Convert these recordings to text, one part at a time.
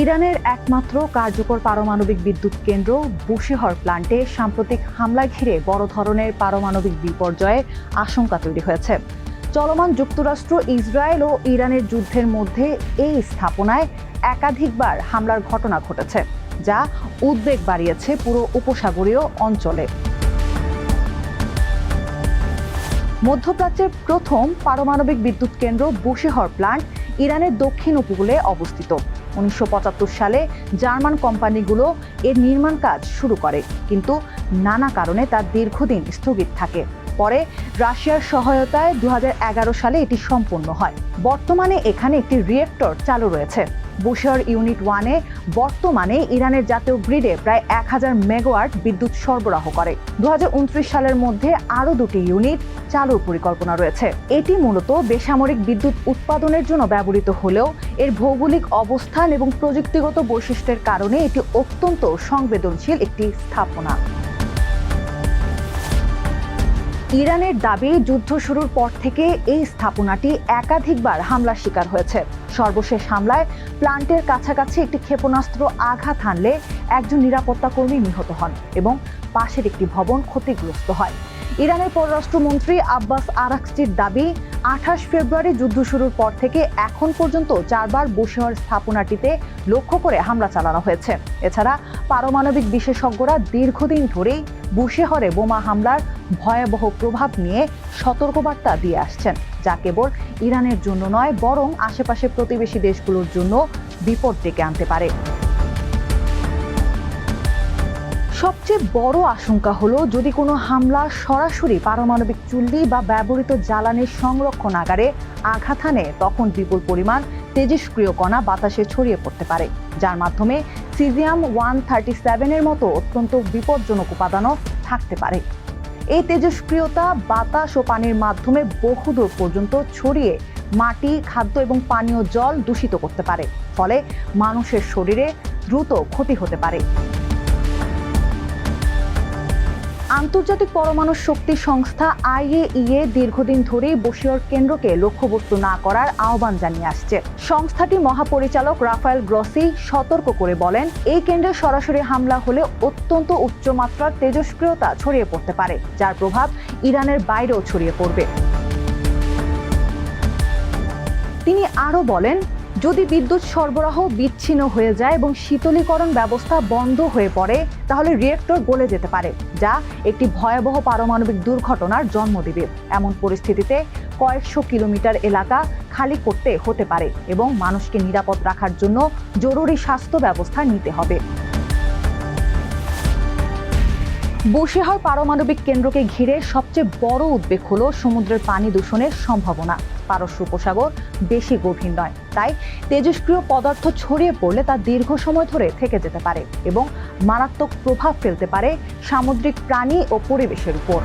ইরানের একমাত্র কার্যকর পারমাণবিক বিদ্যুৎ কেন্দ্র বুশেহর প্ল্যান্টে সাম্প্রতিক হামলা ঘিরে বড় ধরনের পারমাণবিক বিপর্যয়ের আশঙ্কা তৈরি হয়েছে। চলমান যুক্তরাষ্ট্র, ইসরায়েল ও ইরানের যুদ্ধের মধ্যে এই স্থাপনায় একাধিকবার হামলার ঘটনা ঘটেছে, যা উদ্বেগ বাড়িয়েছে পুরো উপসাগরীয় অঞ্চলে। মধ্যপ্রাচ্যের প্রথম পারমাণবিক বিদ্যুৎ কেন্দ্র বুশেহর প্ল্যান্ট ইরানের দক্ষিণ উপকূলে অবস্থিত। 1975 সালে জার্মান কোম্পানিগুলো এর নির্মাণ কাজ শুরু করে, কিন্তু নানা কারণে তা দীর্ঘদিন স্থগিত থাকে। পরে রাশিয়ার সহায়তায় 2011 সালে এটি সম্পন্ন হয়। বর্তমানে এখানে একটি রিয়েক্টর চালু রয়েছে। বুশেহর ইউনিট 1-এ বর্তমানে ইরানের জাতীয় গ্রিডে প্রায় 1000 মেগাওয়াট বিদ্যুৎ সরবরাহ করে। 2029 সালের মধ্যে আরও 2টি ইউনিট চালুর পরিকল্পনা রয়েছে। এটি মূলত বেসামরিক বিদ্যুৎ উৎপাদনের জন্য ব্যবহৃত হলেও এর ভৌগোলিক অবস্থান এবং প্রযুক্তিগত বৈশিষ্ট্যের কারণে এটি অত্যন্ত সংবেদনশীল একটি স্থাপনা। ইরানের দাবি, যুদ্ধ শুরুর পর থেকে এই স্থাপনাটি একাধিকবার হামলার শিকার হয়েছে। সর্বশেষ হামলায় প্ল্যান্টের কাছাকাছি একটি ক্ষেপণাস্ত্র আঘাত হানলে একজন নিরাপত্তা কর্মী নিহত হন এবং পাশের একটি ভবন ক্ষতিগ্রস্ত হয়। ইরানের পররাষ্ট্রমন্ত্রী আব্বাস আরাকচির দাবি, 28 ফেব্রুয়ারি যুদ্ধ শুরুর পর থেকে এখন পর্যন্ত 4 বার বুশেহর স্থাপনাটিতে লক্ষ্য করে হামলা চালানো হয়েছে। এছাড়া পারমাণবিক বিশেষজ্ঞরা দীর্ঘদিন ধরেই বুশেহরে বোমা হামলার ভয়াবহ প্রভাব নিয়ে সতর্কবার্তা দিয়ে আসছেন, যা কেবল ইরানের জন্য নয়, বরং আশেপাশের প্রতিবেশী দেশগুলোর জন্য বিপদ ডেকে আনতে পারে। সবচেয়ে বড় আশঙ্কা হলো, যদি কোনো হামলা সরাসরি পারমাণবিক চুল্লি বা ব্যবহৃত জ্বালানির সংরক্ষণাগারে আঘাত হানে, তখন বিপুল পরিমাণ তেজস্ক্রিয় কণা বাতাসে ছড়িয়ে পড়তে পারে, যার মাধ্যমে সিজিয়াম-137-এর মতো অত্যন্ত বিপজ্জনক উপাদানও থাকতে পারে। এই তেজস্ক্রিয়তা বাতাস ও পানির মাধ্যমে বহুদূর পর্যন্ত ছড়িয়ে মাটি, খাদ্য এবং পানীয় জল দূষিত করতে পারে, ফলে মানুষের শরীরে দ্রুত ক্ষতি হতে পারে। আন্তর্জাতিক পরমাণু শক্তি সংস্থা IAEA দীর্ঘদিন ধরেই বুশেহর কেন্দ্রকে লক্ষ্যবস্তু না করার আহ্বান জানিয়ে আসছে। সংস্থাটির মহাপরিচালক রাফায়েল গ্রসি সতর্ক করে বলেন, এই কেন্দ্রে সরাসরি হামলা হলে অত্যন্ত উচ্চমাত্রার তেজস্ক্রিয়তা ছড়িয়ে পড়তে পারে, যার প্রভাব ইরানের বাইরেও ছড়িয়ে পড়বে। তিনি আরও বলেন, যদি বিদ্যুৎ সরবরাহ বিচ্ছিন্ন হয়ে যায় এবং শীতলীকরণ ব্যবস্থা বন্ধ হয়ে পড়ে, তাহলে রিয়েক্টর গলে যেতে পারে, যা একটি ভয়াবহ পারমাণবিক দুর্ঘটনার জন্ম দেবে। এমন পরিস্থিতিতে কয়েকশো কিলোমিটার এলাকা খালি করতে হতে পারে এবং মানুষকে নিরাপদ রাখার জন্য জরুরি স্বাস্থ্য ব্যবস্থা নিতে হবে। বুশেহর পারমাণবিক কেন্দ্রকে ঘিরে সবচেয়ে বড় উদ্বেগ হলো সমুদ্রের পানি দূষণের সম্ভাবনা। পারস্য উপসাগর বেশি গভীর নয়, তাই তেজস্ক্রিয় পদার্থ ছড়িয়ে পড়লে তা দীর্ঘ সময় ধরে থেকে যেতে পারে এবং মারাত্মক প্রভাব ফেলতে পারে সামুদ্রিক প্রাণী ও পরিবেশের উপর।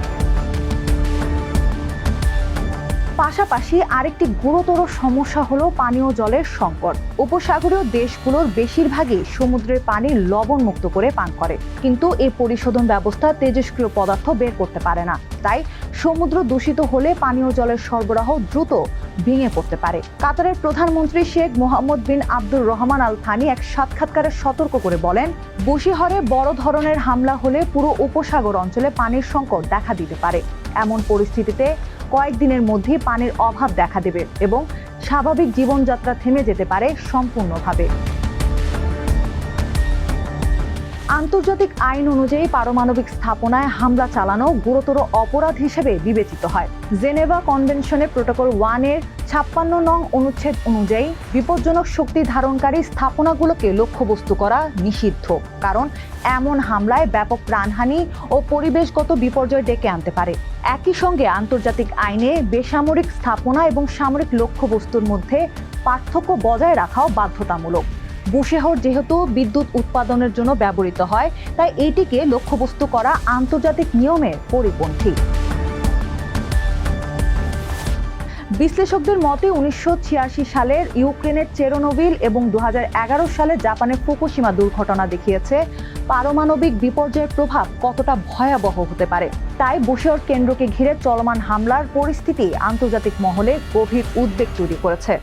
পাশাপাশি আরেকটি গুরুতর সমস্যা হলো পানীয় জলের সংকট। উপসাগরীয় দেশগুলোর বেশিরভাগই সমুদ্রের পানি লবণমুক্ত করে পান করে, কিন্তু এই পরিশোধন ব্যবস্থা তেজস্ক্রিয় পদার্থ বের করতে পারে না। তাই সমুদ্র দূষিত হলে পানীয় জলের সরবরাহ দ্রুত ভেঙে পড়তে পারে। কাতারের প্রধানমন্ত্রী শেখ মোহাম্মদ বিন আব্দুর রহমান আল থানি এক সাক্ষাৎকারে সতর্ক করে বলেন, বুশেহরে বড় ধরনের হামলা হলে পুরো উপসাগর অঞ্চলে পানির সংকট দেখা দিতে পারে। এমন পরিস্থিতিতে কয়েকদিনের মধ্যেই পানির অভাব দেখা দেবে এবং স্বাভাবিক জীবনযাত্রা থেমে যেতে পারে সম্পূর্ণভাবে। আন্তর্জাতিক আইন অনুযায়ী পারমাণবিক স্থাপনায় হামলা চালানো গুরুতর অপরাধ হিসেবে বিবেচিত হয়। জেনেভা কনভেনশনের প্রোটোকল 1-এর 56 নং অনুচ্ছেদ অনুযায়ী বিপজ্জনক শক্তি ধারণকারী স্থাপনাগুলোকে লক্ষ্যবস্তু করা নিষিদ্ধ, কারণ এমন হামলায় ব্যাপক প্রাণহানি ও পরিবেশগত বিপর্যয় ডেকে আনতে পারে। একই সঙ্গে আন্তর্জাতিক আইনে বেসামরিক স্থাপনা এবং সামরিক লক্ষ্যবস্তুর মধ্যে পার্থক্য বজায় রাখাও বাধ্যতামূলক। বুশেহর যেহেতু বিদ্যুৎ উৎপাদনের জন্য ব্যবহৃত হয়, তাই এটিকে লক্ষ্যবস্তু করা আন্তর্জাতিক নিয়মের পরিপন্থী। বিশ্লেষকদের মতে 1986 সালের ইউক্রেনের চেরনোবিল এবং 2011 সালে জাপানের ফুকুশিমা দুর্ঘটনা দেখিয়েছে পারমাণবিক বিপর্যয়ের প্রভাব কতটা ভয়াবহ হতে পারে। তাই বুশেহর কেন্দ্রকে ঘিরে চলমান হামলার পরিস্থিতি আন্তর্জাতিক মহলে গভীর উদ্বেগ তৈরি করেছে।